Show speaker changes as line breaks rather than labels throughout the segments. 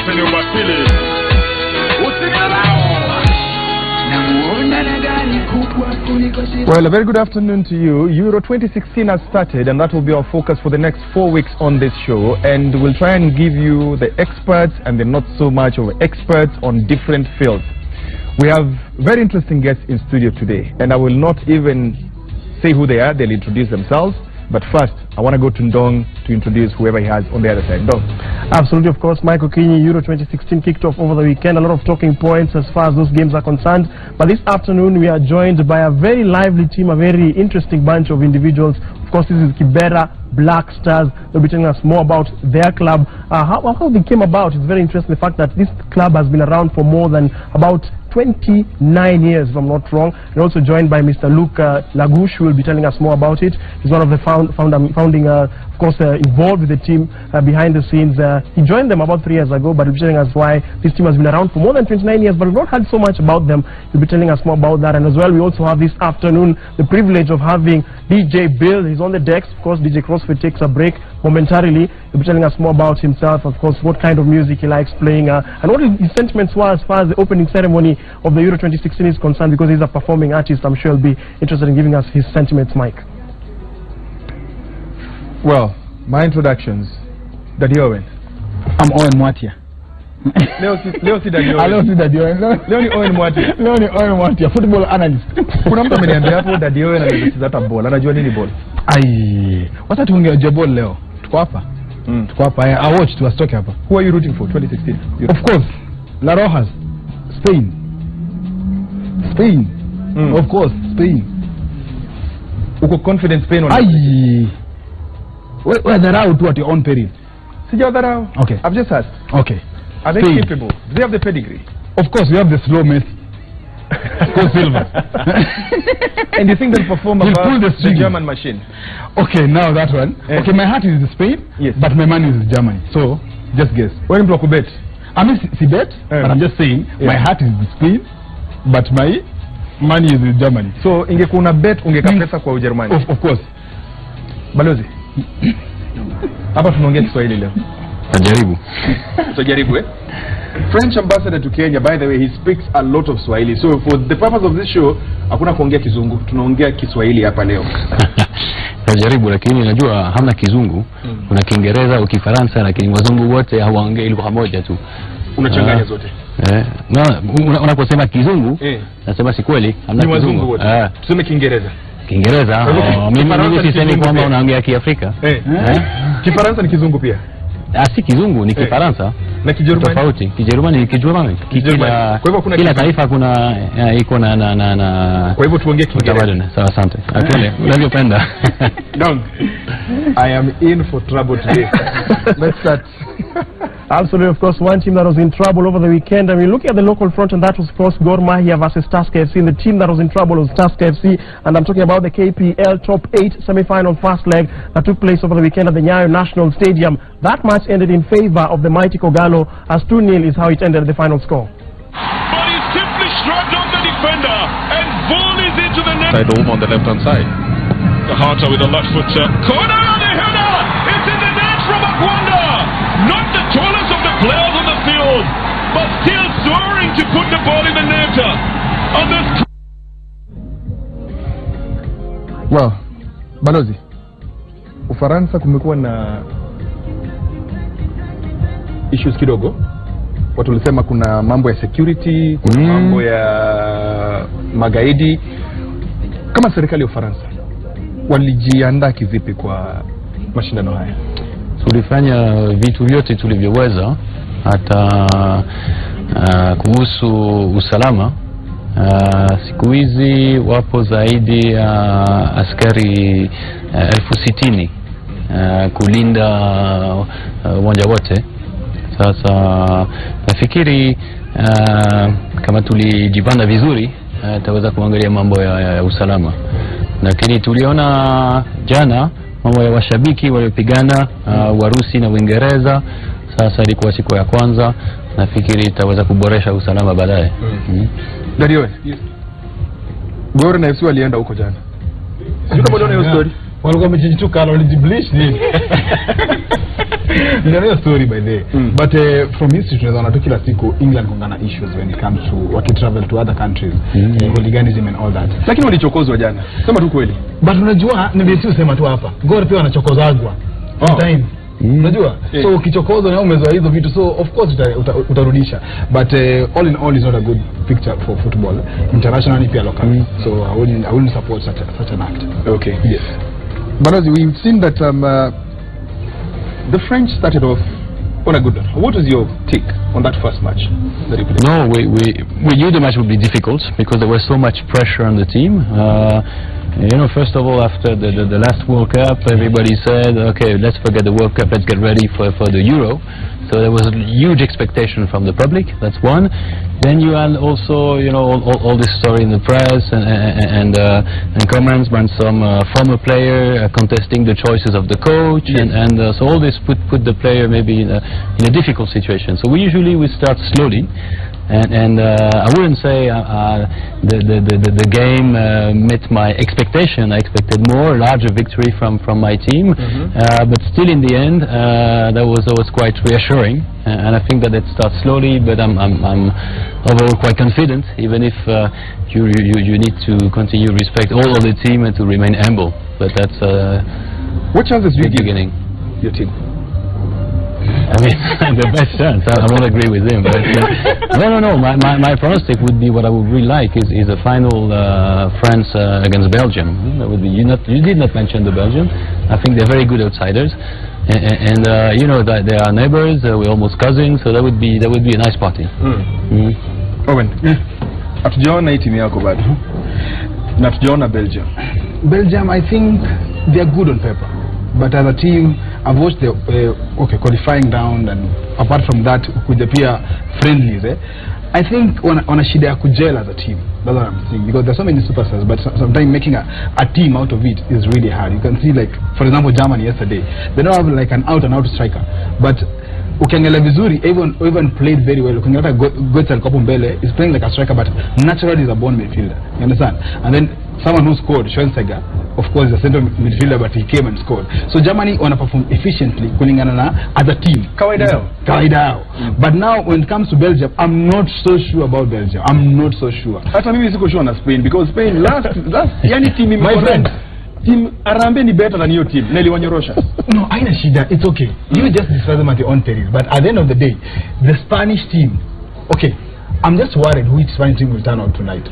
Anthony Basile.
Well, a very good afternoon to you. Euro 2016 has started, and that will be our focus for the next 4 weeks on this show. And we'll try and give you the experts and the not so much of experts on different fields. We have very interesting guests in studio today, and I will not even say who they are. They'll introduce themselves. But first, I want to go to Ndong to introduce whoever he has on the other side. Ndong.
Absolutely, of course. Michael Kinyi, Euro 2016 kicked off over the weekend. A lot of talking points as far as those games are concerned. But this afternoon, we are joined by a very lively team, a very interesting bunch of individuals. Of course, this is Kibera Black Stars. They'll be telling us more about their club. How they came about is very interesting. The fact that this club has been around for more than about 29 years, if I'm not wrong. And also joined by Mr. Luke Lagush, who will be telling us more about it. He's one of the founding, of course, involved with the team behind the scenes. He joined them about 3 years ago, but he'll be telling us why this team has been around for more than 29 years, but we've not heard so much about them. He'll be telling us more about that. And as well, we also have this afternoon the privilege of having DJ Bill. He's on the decks. Of course, DJ CrossFit takes a break momentarily. He'll be telling us more about himself, of course, what kind of music he likes playing, and what his sentiments were as far as the opening ceremony of the Euro 2016 is concerned, because he's a performing artist. I'm sure he'll be interested in giving us his sentiments, Mike.
Well, my introductions. Daddy Owen.
I'm Owen Mwatia.
Leo si Daddy Owen.
Leo si Daddy Owen.
Leo ni Owen Mwatia.
Leo ni Owen Mwatia, football analyst.
Kuna mtu ameniambia hapo Daddy Owen anacheza hata ball. Anajua nini ball?
Ai, wacha tuongee ball leo. Tuko hapa. Tuko hapa. I watched was talking hapa.
Who are you rooting for 2016?
Of course, La Rojas, Spain. Spain. Of course, Spain.
Uko confident Spain on?
Ai. We're dharau to at your own peril.
Sijadharau.
Okay.
I've just asked.
Okay.
Are they capable? Do they have the pedigree?
Of course, we have the slow Messi. Go Silva.
And you think they'll perform above the German machine?
Okay, now that one. Okay, my heart is Spain,
yes,
but my money is Germany. So, just guess.
When you bet?
I mean, see bet, but I'm just saying, my heart is Spain, but my money is in Germany.
So, ingekuna bet, ungeka pesa kwa Ujerumani?
Of course.
Balozi? Hapa tunaongea Kiswahili leo.
Tajaribu.
Tajaribu, eh? French ambassador to Kenya, by the way, he speaks a lot of Swahili. So for the purpose of this show, hakuna kuongea Kizungu, tunaongea Kiswahili hapa leo.
Tajaribu, lakini najua hamna Kizungu, kuna Kiingereza au Kifaransa, lakini wazungu wote hawaongei lugha moja tu.
Unachanganya zote.
Unaposema Kizungu, nasema si kweli, hamna Kizungu.
Tuseme Kiingereza.
Kiingereza. Mimi sisemi kwamba unaongea Kiafrika.
Kifaransa ni Kizungu pia.
Si Kizungu, ni Kifaransa.
Na Kijerumani
tofauti. Kijerumani ni Kijerumani. Kwa
hivyo kuna
kila taifa kuna iko na
kwa hivyo tuongee Kiingereza.
Sawa, asante. Akile, unavyopenda.
Dong. I am in for trouble today. Let's start.
Absolutely, of course, one team that was in trouble over the weekend. I mean, looking at the local front, and that was, of course, Gor Mahia versus Tusker FC. And the team that was in trouble was Tusker FC, and I'm talking about the KPL Top 8 semi-final first leg that took place over the weekend at the Nyayo National Stadium. That match ended in favor of the mighty Kogalo, as 2-0 is how it ended the final score.
But he simply shrugged off the defender and volleys into the net.
Side home on the left-hand side.
Kahata with a left foot corner on the header. It's in the net from Akwanda. Not the tallest of the players on the field, but still soaring to put the ball in the net. On this.
Well, Balozi, Ufaransa kumekuwa na issues kidogo. Watu walisema kuna mambo ya security, kuna mambo ya magaidi. Kama serikali ya Ufaransa walijiandaa kivipi kwa mashindano haya?
Tulifanya vitu vyote tulivyoweza, hata kuhusu usalama. Siku hizi wapo zaidi ya askari 60,000 kulinda uwanja wote. Sasa nafikiri kama tulijipanga vizuri, tutaweza kuangalia mambo ya usalama. Lakini tuliona jana mambo ya washabiki waliopigana Warusi na Uingereza. Sasa ilikuwa siku ya kwanza, nafikiri itaweza kuboresha usalama baadaye.
Dario, Gor na FC walienda huko jana. Sio kama unaona hiyo story.
Walikuwa wamejituka walijiblish nini? Ndio story by the way. But from history tunaona tu kila siku England kungana issues when it comes to waki travel to other countries, hooliganism and all that.
Lakini walichokozwa jana. Sema tu kweli.
But unajua nimesiu sema tu hapa. Gor pia wanachokozagwa. Sometimes. Unajua? So ukichokozwa na umezoea hizo vitu, so of course utarudisha. But all in all is not a good picture for football internationally pia locally. So I wouldn't support such an act.
Okay.
Yes.
Banazi, we've seen that the French started off on a good note. What was your take on that first match that you played?
No, we knew the match would be difficult because there was so much pressure on the team. You know, first of all, after the last World Cup, everybody said, okay, let's forget the World Cup, let's get ready for the Euro. So there was a huge expectation from the public, that's one. Then you had also, you know, all this story in the press and comments when some former player contesting the choices of the coach, yes. and so all this put the player maybe in a difficult situation. So we start slowly. And I wouldn't say the game met my expectation. I expected more, a larger victory from my team, but still in the end that was quite reassuring. And I think that it starts slowly, but I'm overall quite confident, even if you need to continue to respect all of the team and to remain humble. But that's
what chances do you give
your team? I mean, the best chance. I won't agree with him, but no. My pronostic would be what I would really like is a final France against Belgium. That would be. You did not mention the Belgium. I think they're very good outsiders, and you know that they are neighbors. We're almost cousins, so that would be a nice party.
Owen, hatujaona hii timu yako bado. Na hatujaona Belgium.
Belgium, I think they're good on paper. But as a team, I've watched the qualifying round, and apart from that, with the peer friendlies, I think on a shida ya kujel as a team. That's what I'm saying, because there's so many superstars, but sometimes making a team out of it is really hard. You can see, like, for example, Germany yesterday, they don't have like an out-and-out striker, but ukiangalia vizuri, even played very well. Ukiangalia Götze alikuwa mbele, is playing like a striker, but naturally is a born midfielder. You understand? And then someone who scored, Schweinsteiger, of course, is a central midfielder, but he came and scored. So Germany wanna perform efficiently kulingana na as a team.
Kawaida yao.
But now when it comes to Belgium, I'm not so sure about Belgium. I'm not so sure.
Hata mimi siko sure na Spain, because Spain last yani team my friend. Team Arambe ni better than your team. Neli wanyorosha.
No, haina shida. It's okay. You just describe them at your own peril. But at the end of the day, the Spanish team, okay, I'm just worried which Spanish team will turn out tonight.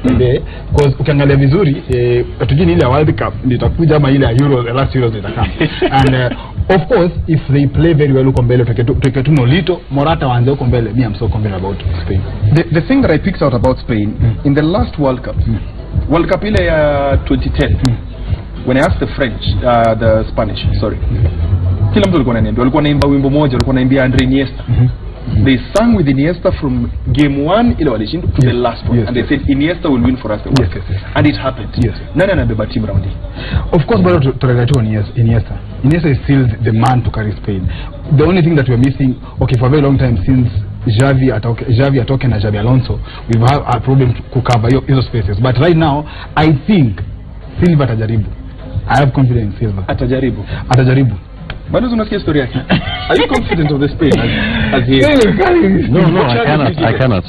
Because ukiangalia vizuri, tujini ile World Cup nitakuja ama ile Euro, the last Euros nitakam. And of course, if they play very well uko mbele, tuketu Nolito, Morata waanze uko mbele, me I'm so confident about Spain.
The thing that I picked out about Spain, in the last World Cup, World Cup ile ya 2010, when I asked the French, the Spanish, sorry, kila mtu alikuwa ananiambia, walikuwa naimba wimbo moja, walikuwa naimba Andre Iniesta. They sang with Iniesta from game 1 ile walishinda to the last one, and they said Iniesta will win for us the World Cup. And it happened. Nani anabeba team round hii?
Of course, but to relate to Iniesta. Iniesta is still the man to carry Spain. The only thing that we're missing, okay, for a very long time since Xavi atoke na Xabi Alonso, we've had a problem to cover those spaces. But right now, I think Silva atajaribu. I have confidence in Silva. Atajaribu.
Bado unasikia story yake. Are you confident of the Spain as he is?
No, I cannot.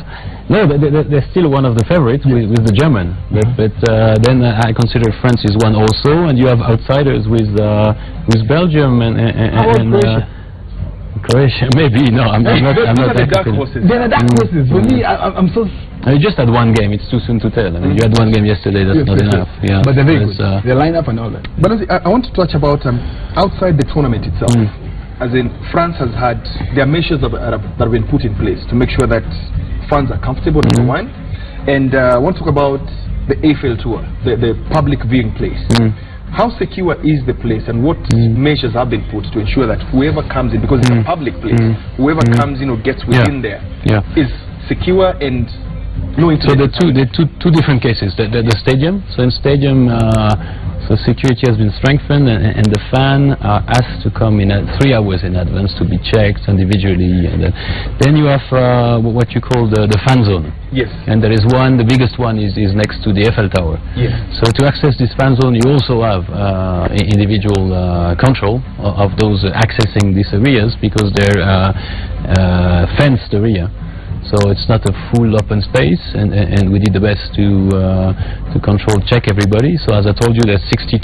No, they're still one of the favorites with the German. But then I consider France is one also, and you have outsiders with Belgium and Croatia. Maybe no, I'm not that
dark horses.
They're the dark horses. For me, I'm so.
You just had one game. It's too soon to tell. I mean, you had one game yesterday. That's not enough. Yeah,
but they're very good. Their lineup and all that.
But I want to touch about outside the tournament itself. As in, France has had their measures that have been put in place to make sure that fans are comfortable. Number one, and I want to talk about the Eiffel Tour, the public viewing place. How secure is the place, and what measures have been put to ensure that whoever comes in, because it's a public place, whoever comes in or gets within there is secure and no internet?
So the two different cases. The stadium. So in stadium, So security has been strengthened, and the fan are asked to come in 3 hours in advance to be checked individually. And then you have what you call the fan zone.
Yes.
And there is one, the biggest one is next to the Eiffel Tower.
Yes.
So to access this fan zone, you also have individual control of those accessing these areas, because they're fenced area. So it's not a full open space, and we did the best to control, check everybody. So as I told you, there's 60,000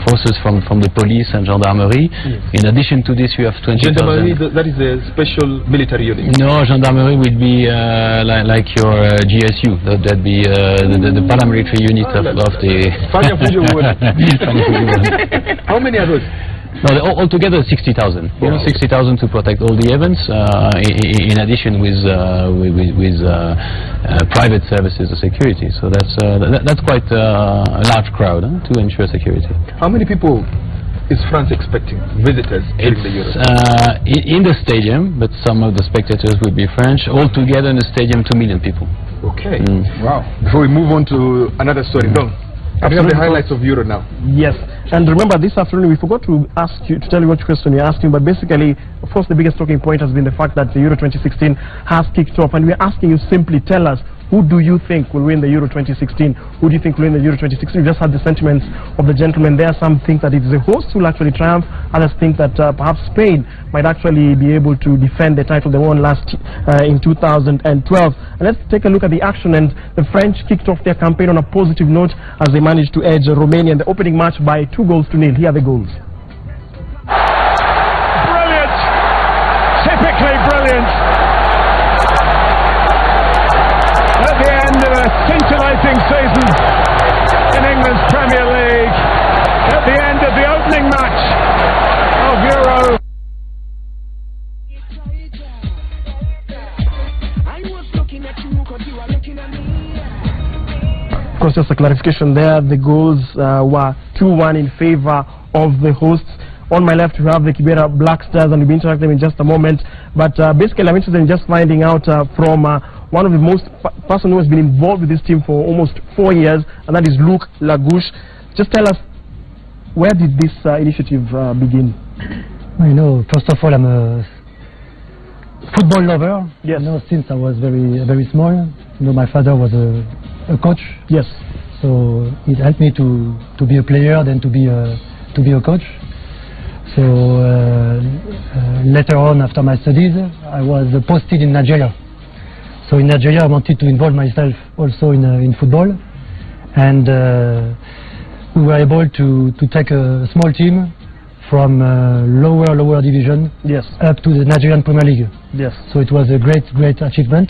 forces from the police and gendarmerie.
Yes.
In addition to this, you have 20,000.
Gendarmerie, that is a special military unit.
No, gendarmerie will be like your GSU. That'd be the paramilitary unit of the.
How many are those?
No, altogether 60,000. You know, 60,000 to protect all the events. In addition with private services of security. So that's quite a large crowd to ensure security.
How many people is France expecting, visitors during the Euro?
In the stadium, but some of the spectators will be French. Altogether in the stadium, 2 million people.
Okay. Wow. Before we move on to another story, no. We have the highlights of Euro now.
Yes, and remember this afternoon we forgot to ask you, to tell you what question you're asking, but basically, of course, the biggest talking point has been the fact that the Euro 2016 has kicked off, and we're asking you simply tell us, who do you think will win the Euro 2016? Who do you think will win the Euro 2016? We just had the sentiments of the gentlemen there. Some think that it is the hosts who will actually triumph. Others think that perhaps Spain might actually be able to defend the title they won last in 2012. And let's take a look at the action. And the French kicked off their campaign on a positive note as they managed to edge Romania in the opening match by 2-0. Here are the goals.
Brilliant! Typically brilliant! At the end of a scintillating season in England's Premier League, at the end of the opening match of Euro.
Of course, just a clarification there, the goals were 2-1 in favor of the hosts. On my left, we have the Kibera Black Stars, and we'll be interacting in just a moment. But basically, I'm interested in just finding out from one of the most person who has been involved with this team for almost 4 years, and that is Luc Lagouche. Just tell us, where did this initiative begin?
You know, first of all, I'm a football lover.
Yes.
You know, since I was very small. You know, my father was a coach.
Yes.
So it helped me to be a player, then to be a coach. So later on, after my studies, I was posted in Nigeria. So in Nigeria, I wanted to involve myself also in football, and we were able to take a small team from lower division,
yes,
up to the Nigerian Premier League.
Yes.
So it was a great achievement.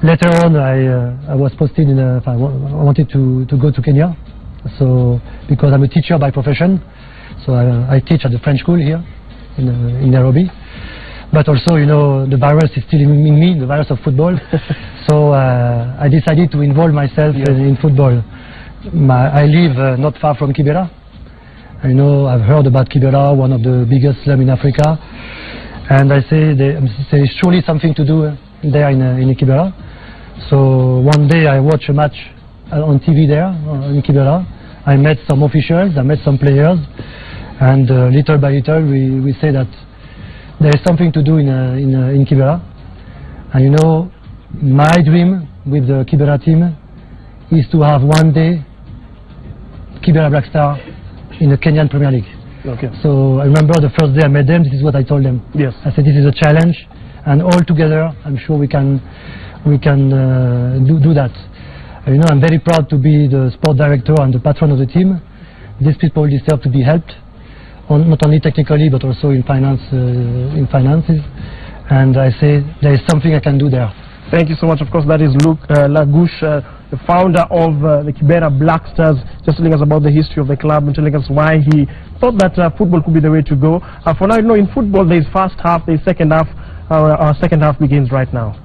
Later on, I was posted in. I wanted to go to Kenya, so because I'm a teacher by profession. So I teach at the French school here in Nairobi. But also, you know, the virus is still in me, the virus of football. So I decided to involve myself in football. I live not far from Kibera. You know, I've heard about Kibera, one of the biggest slums in Africa. And I say there is surely something to do there in Kibera. So one day I watched a match on TV there in Kibera. I met some officials, I met some players. And little by little, we say that there is something to do in Kibera. And you know, my dream with the Kibera team is to have one day Kibera Black Star in the Kenyan Premier League.
Okay.
So I remember the first day I met them, this is what I told them.
Yes.
I said this is a challenge, and all together, I'm sure we can do that. You know, I'm very proud to be the sport director and the patron of the team. These people deserve to be helped, not only technically but also in finances. And I say there is something I can do there.
Thank you so much. Of course, that is Luc Lagouche, the founder of the Kibera Black Stars, just telling us about the history of the club and telling us why he thought that football could be the way to go. For now, you know, in football there is first half, there is second half. Our second half begins right now.